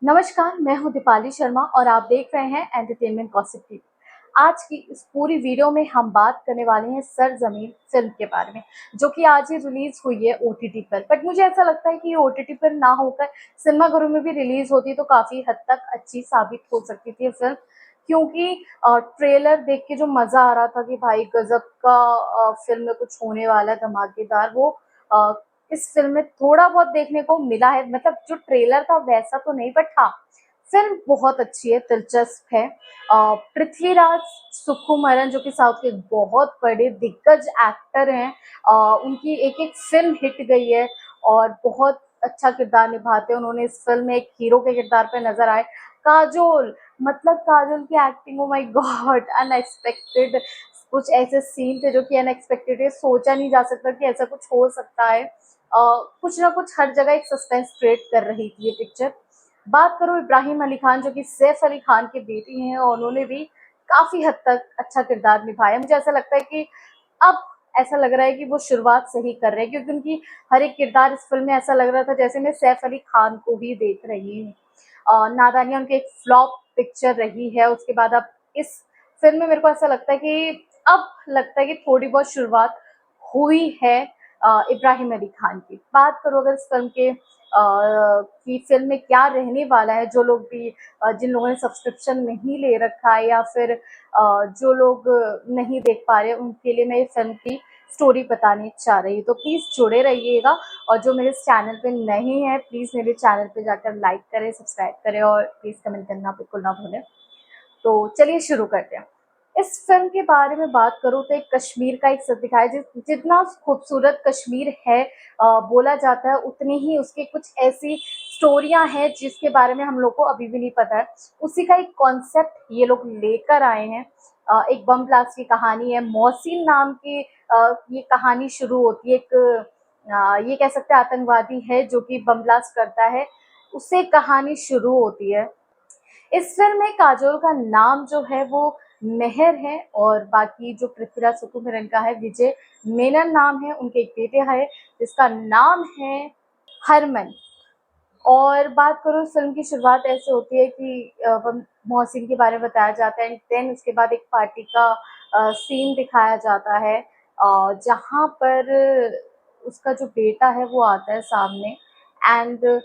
नमस्कार, मैं हूँ दीपाली शर्मा और आप देख रहे हैं एंटरटेनमेंट गॉसिप टीवी। आज की इस पूरी वीडियो में हम बात करने वाले हैं सरजमीन फिल्म के बारे में, जो कि आज ही रिलीज हुई है ओटीटी पर। बट मुझे ऐसा लगता है कि ये ओटीटी पर ना होकर सिनेमाघरों में भी रिलीज होती तो काफी हद तक अच्छी साबित हो सकती थी ये फिल्म, क्योंकि ट्रेलर देख के जो मजा आ रहा था कि भाई गजब का फिल्म में कुछ होने वाला है धमाकेदार, वो अ, इस फिल्म में थोड़ा बहुत देखने को मिला है। मतलब जो ट्रेलर था वैसा तो नहीं, बट हाँ, फिल्म बहुत अच्छी है, दिलचस्प है। पृथ्वीराज सुकुमारन जो कि साउथ के बहुत बड़े दिग्गज एक्टर हैं, उनकी एक एक फिल्म हिट गई है और बहुत अच्छा किरदार निभाते हैं उन्होंने इस फिल्म में, एक हीरो के किरदार पे नजर आए। काजोल, मतलब काजोल की acting, oh my God, unexpected. कुछ ऐसे सीन थे जो कि अनएक्सपेक्टेड है, सोचा नहीं जा सकता कि ऐसा कुछ हो सकता है। कुछ ना कुछ हर जगह एक सस्पेंस क्रिएट कर रही थी ये पिक्चर। बात करो इब्राहिम अली खान जो कि सैफ अली खान के बेटे हैं, और उन्होंने भी काफी हद तक अच्छा किरदार निभाया। मुझे ऐसा लगता है कि अब ऐसा लग रहा है कि वो शुरुआत सही कर रहे हैं, क्योंकि उनकी हर एक किरदार इस फिल्म में ऐसा लग रहा था जैसे मैं सैफ अली खान को ही देख रही हूँ। नादानिया उनकी एक फ्लॉप पिक्चर रही है, उसके बाद अब इस फिल्म में मेरे को ऐसा लगता है कि अब लगता है कि थोड़ी बहुत शुरुआत हुई है इब्राहिम अली खान की। बात करो अगर इस फिल्म के कि फिल्म में क्या रहने वाला है, जो लोग भी जिन लोगों ने सब्सक्रिप्शन नहीं ले रखा है या फिर जो लोग नहीं देख पा रहे उनके लिए मैं ये फिल्म की स्टोरी बतानी चाह रही हूँ, तो प्लीज़ जुड़े रहिएगा। और जो मेरे चैनल पे नहीं है, प्लीज़ मेरे चैनल पे जाकर लाइक करें, सब्सक्राइब करें और प्लीज़ कमेंट करना बिल्कुल ना भूलें। तो चलिए शुरू करते हैं। इस फिल्म के बारे में बात करूँ तो एक कश्मीर का एक सच दिखाया, जितना खूबसूरत कश्मीर है बोला जाता है, उतनी ही उसके कुछ ऐसी स्टोरियां हैं जिसके बारे में हम लोग को अभी भी नहीं पता है। उसी का एक कॉन्सेप्ट ये लोग लेकर आए हैं। एक बम ब्लास्ट की कहानी है, मोहसिन नाम की ये कहानी शुरू होती है। एक ये कह सकते हैं आतंकवादी है जो कि बम ब्लास्ट करता है, उससे कहानी शुरू होती है। इस फिल्म में काजोल का नाम जो है वो मेहर है, और बाकी जो पृथ्वीराज सुकुमारन का है विजय मेनन नाम है। उनके एक बेटे है जिसका नाम है हरमन। और बात करूँ फिल्म की शुरुआत ऐसे होती है कि मोहसिन के बारे में बताया जाता है, एंड देन उसके बाद एक पार्टी का सीन दिखाया जाता है, जहाँ पर उसका जो बेटा है वो आता है सामने। एंड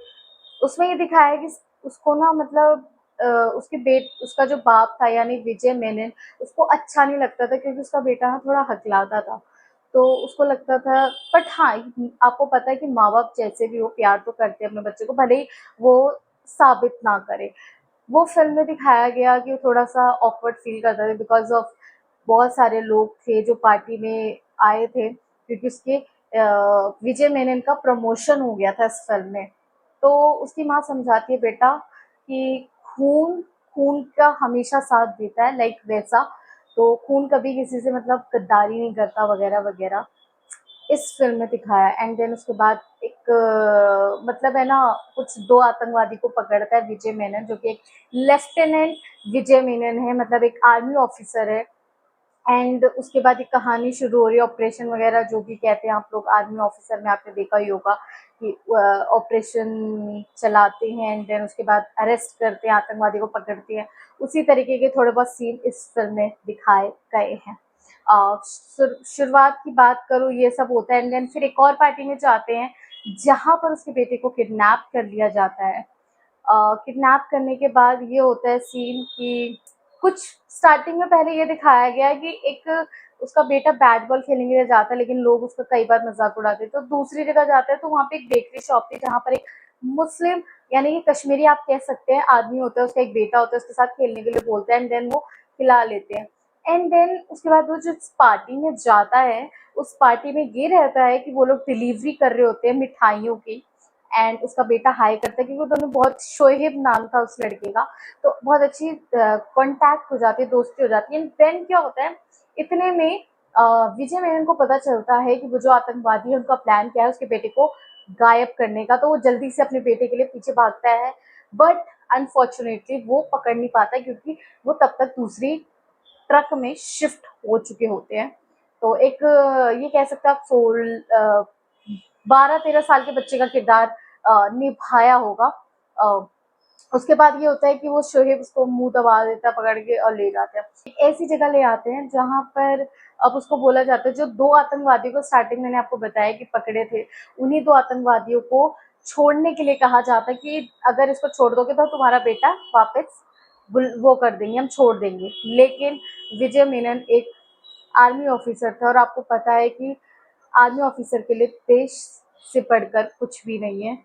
उसमें ये दिखाया है कि उसको ना, मतलब उसका जो बाप था यानी विजय मेनन, उसको अच्छा नहीं लगता था क्योंकि उसका बेटा ना थोड़ा हकलाता था। तो उसको लगता था, बट हाँ, आपको पता है कि माँ बाप जैसे भी हो प्यार तो करते हैं अपने बच्चे को, भले ही वो साबित ना करे। वो फिल्म में दिखाया गया कि वो थोड़ा सा ऑकवर्ड फील करता था बिकॉज ऑफ बहुत सारे लोग थे जो पार्टी में आए थे, क्योंकि उसके विजय मेनन का प्रमोशन हो गया था इस फिल्म में। तो उसकी माँ समझाती है बेटा कि खून खून का हमेशा साथ देता है, लाइक वैसा। तो खून कभी किसी से मतलब गद्दारी नहीं करता वगैरह वगैरह, इस फिल्म में दिखाया। एंड देन उसके बाद एक मतलब है ना, कुछ दो आतंकवादी को पकड़ता है विजय मेनन, जो कि एक लेफ्टिनेंट विजय मेनन है, मतलब एक आर्मी ऑफिसर है। एंड उसके बाद एक कहानी शुरू हो रही है, ऑपरेशन वगैरह जो भी कहते हैं आप लोग आर्मी ऑफिसर में, आपने देखा ही होगा कि ऑपरेशन चलाते हैं एंड देन उसके बाद अरेस्ट करते हैं, आतंकवादी को पकड़ते हैं। उसी तरीके के थोड़े बहुत सीन इस फिल्म में दिखाए गए हैं। शुरुआत की बात करूँ ये सब होता है, एंड देन फिर एक और पार्टी में जाते हैं जहाँ पर उसके बेटे को किडनैप कर लिया जाता है। किडनैप करने के बाद ये होता है सीन कि कुछ स्टार्टिंग में पहले ये दिखाया गया है कि एक उसका बेटा बैट बॉल खेलने के लिए जाता है, लेकिन लोग उसका कई बार मजाक उड़ाते हैं, तो दूसरी जगह जाता है तो वहाँ पे एक बेकरी शॉप थी जहाँ पर एक मुस्लिम यानी कि कश्मीरी आप कह सकते हैं आदमी होता है, उसका एक बेटा होता है, उसके साथ खेलने के लिए बोलता है एंड देन वो खिला लेते हैं। एंड देन उसके बाद वो जिस पार्टी में जाता है, उस पार्टी में ये रहता है कि वो लोग डिलीवरी कर रहे होते हैं मिठाइयों की। एंड उसका बेटा हाई करता है, क्योंकि वो दोनों बहुत, शोहेब नाम था उस लड़के का, तो बहुत अच्छी कांटेक्ट हो जाती है, दोस्ती हो जाती है। देन क्या होता है, इतने में विजय मेनन को पता चलता है कि वो जो आतंकवादी है उनका प्लान क्या है उसके बेटे को गायब करने का, तो वो जल्दी से अपने बेटे के लिए पीछे भागता है। बट अनफॉर्चुनेटली वो पकड़ नहीं पाता क्योंकि वो तब तक दूसरी ट्रक में शिफ्ट हो चुके होते हैं। तो एक ये कह सकते हैं आप 12-13 साल के बच्चे का किरदार निभाया होगा उसके बाद ये होता है कि वो शोहेब उसको मुंह दबा देता है पकड़ के और ले जाते हैं। ऐसी जगह ले आते हैं जहाँ पर अब उसको बोला जाता है, जो 2 आतंकवादियों को स्टार्टिंग मैंने आपको बताया कि पकड़े थे, उन्हीं 2 आतंकवादियों को छोड़ने के लिए कहा जाता है कि अगर इसको छोड़ दोगे तो तुम्हारा बेटा वापस वो कर देंगे, हम छोड़ देंगे। लेकिन विजय मेनन एक आर्मी ऑफिसर था और आपको पता है कि आर्मी ऑफिसर के लिए देश से बढ़कर कुछ भी नहीं है।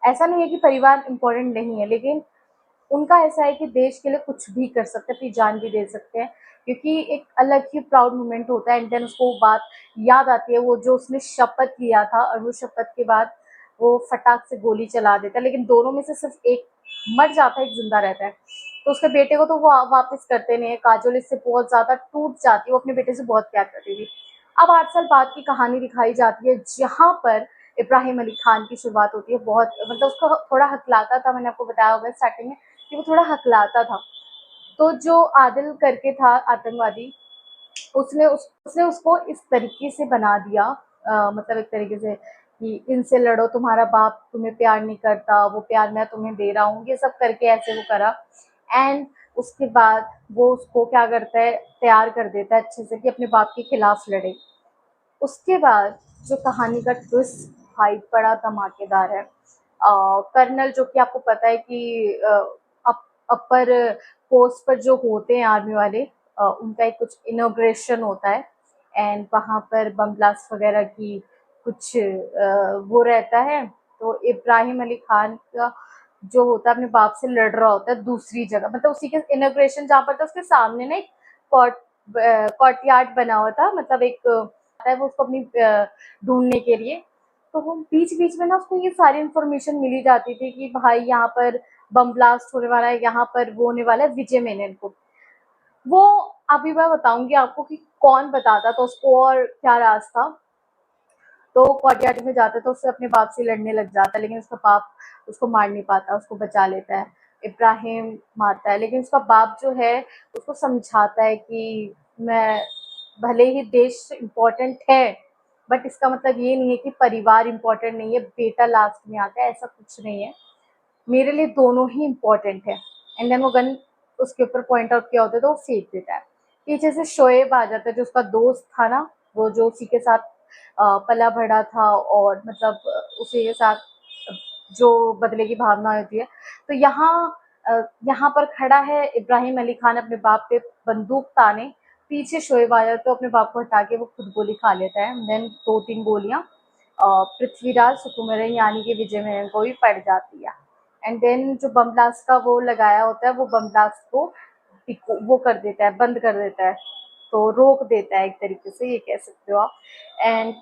ऐसा नहीं है कि परिवार इम्पोर्टेंट नहीं है, लेकिन उनका ऐसा है कि देश के लिए कुछ भी कर सकते हैं, अपनी जान भी दे सकते हैं, क्योंकि एक अलग ही प्राउड मोमेंट होता है। एंड देन उसको वो बात याद आती है, वो जो उसने शपथ लिया था, और वो शपथ के बाद वो फटाक से गोली चला देता है, लेकिन दोनों में से सिर्फ एक मर जाता है, एक जिंदा रहता है। तो उसके बेटे को तो वो वापस करते नहीं है। काजोल इससे बहुत ज्यादा टूट जाती है, वो अपने बेटे से बहुत प्यार करती थी। अब 8 साल बाद की कहानी दिखाई जाती है, जहाँ पर इब्राहिम अली खान की शुरुआत होती है। बहुत मतलब उसको थोड़ा हकलाता था, मैंने आपको बताया होगा स्टार्टिंग में कि वो थोड़ा हकलाता था। तो जो आदिल करके था आतंकवादी, उसने उसको इस तरीके से बना दिया, मतलब एक तरीके से कि इनसे लड़ो, तुम्हारा बाप तुम्हें प्यार नहीं करता, वो प्यार मैं तुम्हें दे रहा हूँ, ये सब करके ऐसे वो करा। एंड उसके बाद वो उसको क्या करता है, तैयार कर देता है अच्छे से कि अपने बाप के खिलाफ लड़े। उसके बाद जो कहानी का ट्विस्ट भाई बड़ा धमाकेदार है। कर्नल जो कि आपको पता है कि अपर पोस्ट पर जो होते हैं आर्मी वाले, उनका एक कुछ इनॉग्रेशन होता है। एंड वहाँ पर बम ब्लास्ट वगैरह की कुछ वो रहता है। तो इब्राहिम अली खान का जो होता है अपने बाप से लड़ रहा होता है दूसरी जगह, मतलब उसी के इनॉग्रेशन जहाँ पर था उसके सामने ना एक कोर्ट कोर्टयार्ड बना हुआ था, मतलब एक आता है वो उसको अपनी ढूंढने के लिए। तो वो बीच बीच में ना उसको ये सारी इन्फॉर्मेशन मिली जाती थी कि भाई यहाँ पर बम ब्लास्ट होने वाला है, यहाँ पर वो होने वाला है विजय मेनन को। वो अभी मैं बताऊंगी आपको कि कौन बताता था उसको और क्या राज था। तो कोर्टयार्ड में जाता है तो उससे अपने बाप से लड़ने लग जाता है, लेकिन उसका बाप उसको मार नहीं पाता, उसको बचा लेता है। इब्राहिम मारता है, लेकिन उसका बाप जो है उसको समझाता है कि मैं, भले ही देश इम्पोर्टेंट है, बट इसका मतलब ये नहीं है कि परिवार इम्पोर्टेंट नहीं है, बेटा लास्ट में आता है, ऐसा कुछ नहीं है। मेरे लिए दोनों ही इम्पोर्टेंट है। एंड देन वो गन उसके ऊपर पॉइंट आउट किया होता है तो वो फेंक देता है। पीछे से शोएब आ जाता है, जो उसका दोस्त था ना, वो जो उसी के साथ पला बढ़ा था, और मतलब उसी के साथ जो बदले की भावना होती है। तो यहाँ पर खड़ा है इब्राहिम अली खान अपने बाप पे बंदूक ताने, पीछे शोएब आ जाता है तो अपने बाप को हटा के वो खुद गोली खा लेता है। देन 2-3 गोलियां पृथ्वीराज सुकुमारन यानी कि विजय मेनन को भी पड़ जाती है। एंड देन जो बम ब्लास्ट का वो लगाया होता है, वो बम ब्लास्ट को वो कर देता है, बंद कर देता है, तो रोक देता है एक तरीके से, ये कह सकते हो आप। एंड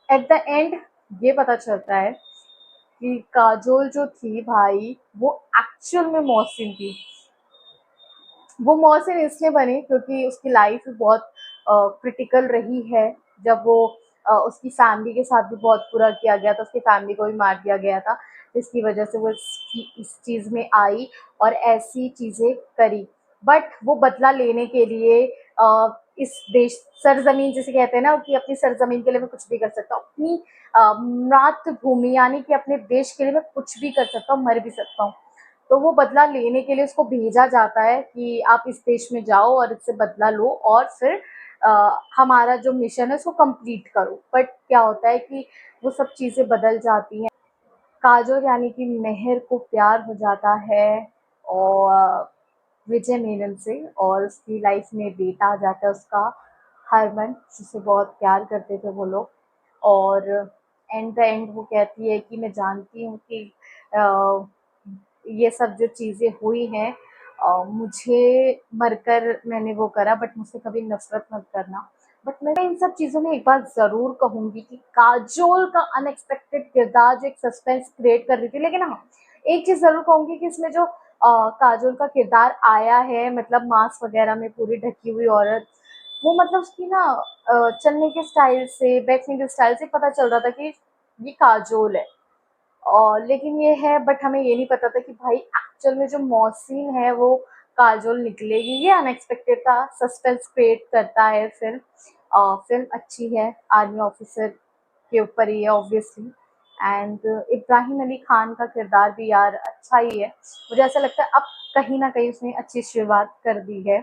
एट द एंड ये पता चलता है कि काजोल जो थी भाई, वो एक्चुअल में मोहसिन थी। वो मोहसिन इसलिए बनी क्योंकि उसकी लाइफ बहुत क्रिटिकल रही है। जब वो उसकी फैमिली के साथ भी बहुत बुरा किया गया था, उसकी फैमिली को भी मार दिया गया था, जिसकी वजह से वो इस चीज़ में आई और ऐसी चीज़ें करी। बट वो बदला लेने के लिए इस देश सरजमीन जिसे कहते हैं ना, कि अपनी सरजमीन के लिए मैं कुछ भी कर सकता हूँ, अपनी मातृभूमि यानी कि अपने देश के लिए मैं कुछ भी कर सकता हूँ, मर भी सकता हूँ। तो वो बदला लेने के लिए उसको भेजा जाता है कि आप इस देश में जाओ और इससे बदला लो, और फिर हमारा जो मिशन है उसको कंप्लीट करो। बट क्या होता है कि वो सब चीज़ें बदल जाती हैं। काजोल यानी कि मेहर को प्यार हो जाता है और विजय मेनन से, और उसकी लाइफ में बेटा आ जाता है उसका, हरमन, जिसे बहुत प्यार करते थे वो लोग। और एंड द एंड वो कहती है कि मैं जानती हूँ कि अ, ये सब जो चीज़ें हुई हैं, मुझे मरकर मैंने वो करा, बट मुझसे कभी नफरत मत करना। बट मैं इन सब चीज़ों में एक बात ज़रूर कहूँगी कि काजोल का अनएक्सपेक्टेड किरदार जो एक सस्पेंस क्रिएट कर रही थी, लेकिन हाँ, एक चीज़ ज़रूर कहूँगी कि इसमें जो काजोल का किरदार आया है, मतलब मास्क वगैरह में पूरी ढकी हुई औरत, वो मतलब उसकी ना चलने के स्टाइल से, बैठने के स्टाइल से पता चल रहा था कि ये काजोल है। और लेकिन ये है, बट हमें ये नहीं पता था कि भाई एक्चुअल में जो मौसीन है वो काजोल निकलेगी। ये अनएक्सपेक्टेड था, सस्पेंस क्रिएट करता है फिल्म। फिल्म अच्छी है, आर्मी ऑफिसर के ऊपर ही है ऑब्वियसली। एंड इब्राहिम अली खान का किरदार भी यार अच्छा ही है, मुझे ऐसा लगता है अब कहीं ना कहीं उसने अच्छी शुरुआत कर दी है।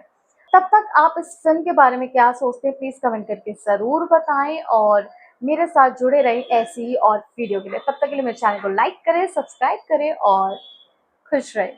तब तक आप इस फिल्म के बारे में क्या सोचते हैं प्लीज कमेंट करके जरूर बताएं, और मेरे साथ जुड़े रहें ऐसी ही और वीडियो के लिए। तब तक के लिए मेरे चैनल को लाइक करें, सब्सक्राइब करें और खुश रहें।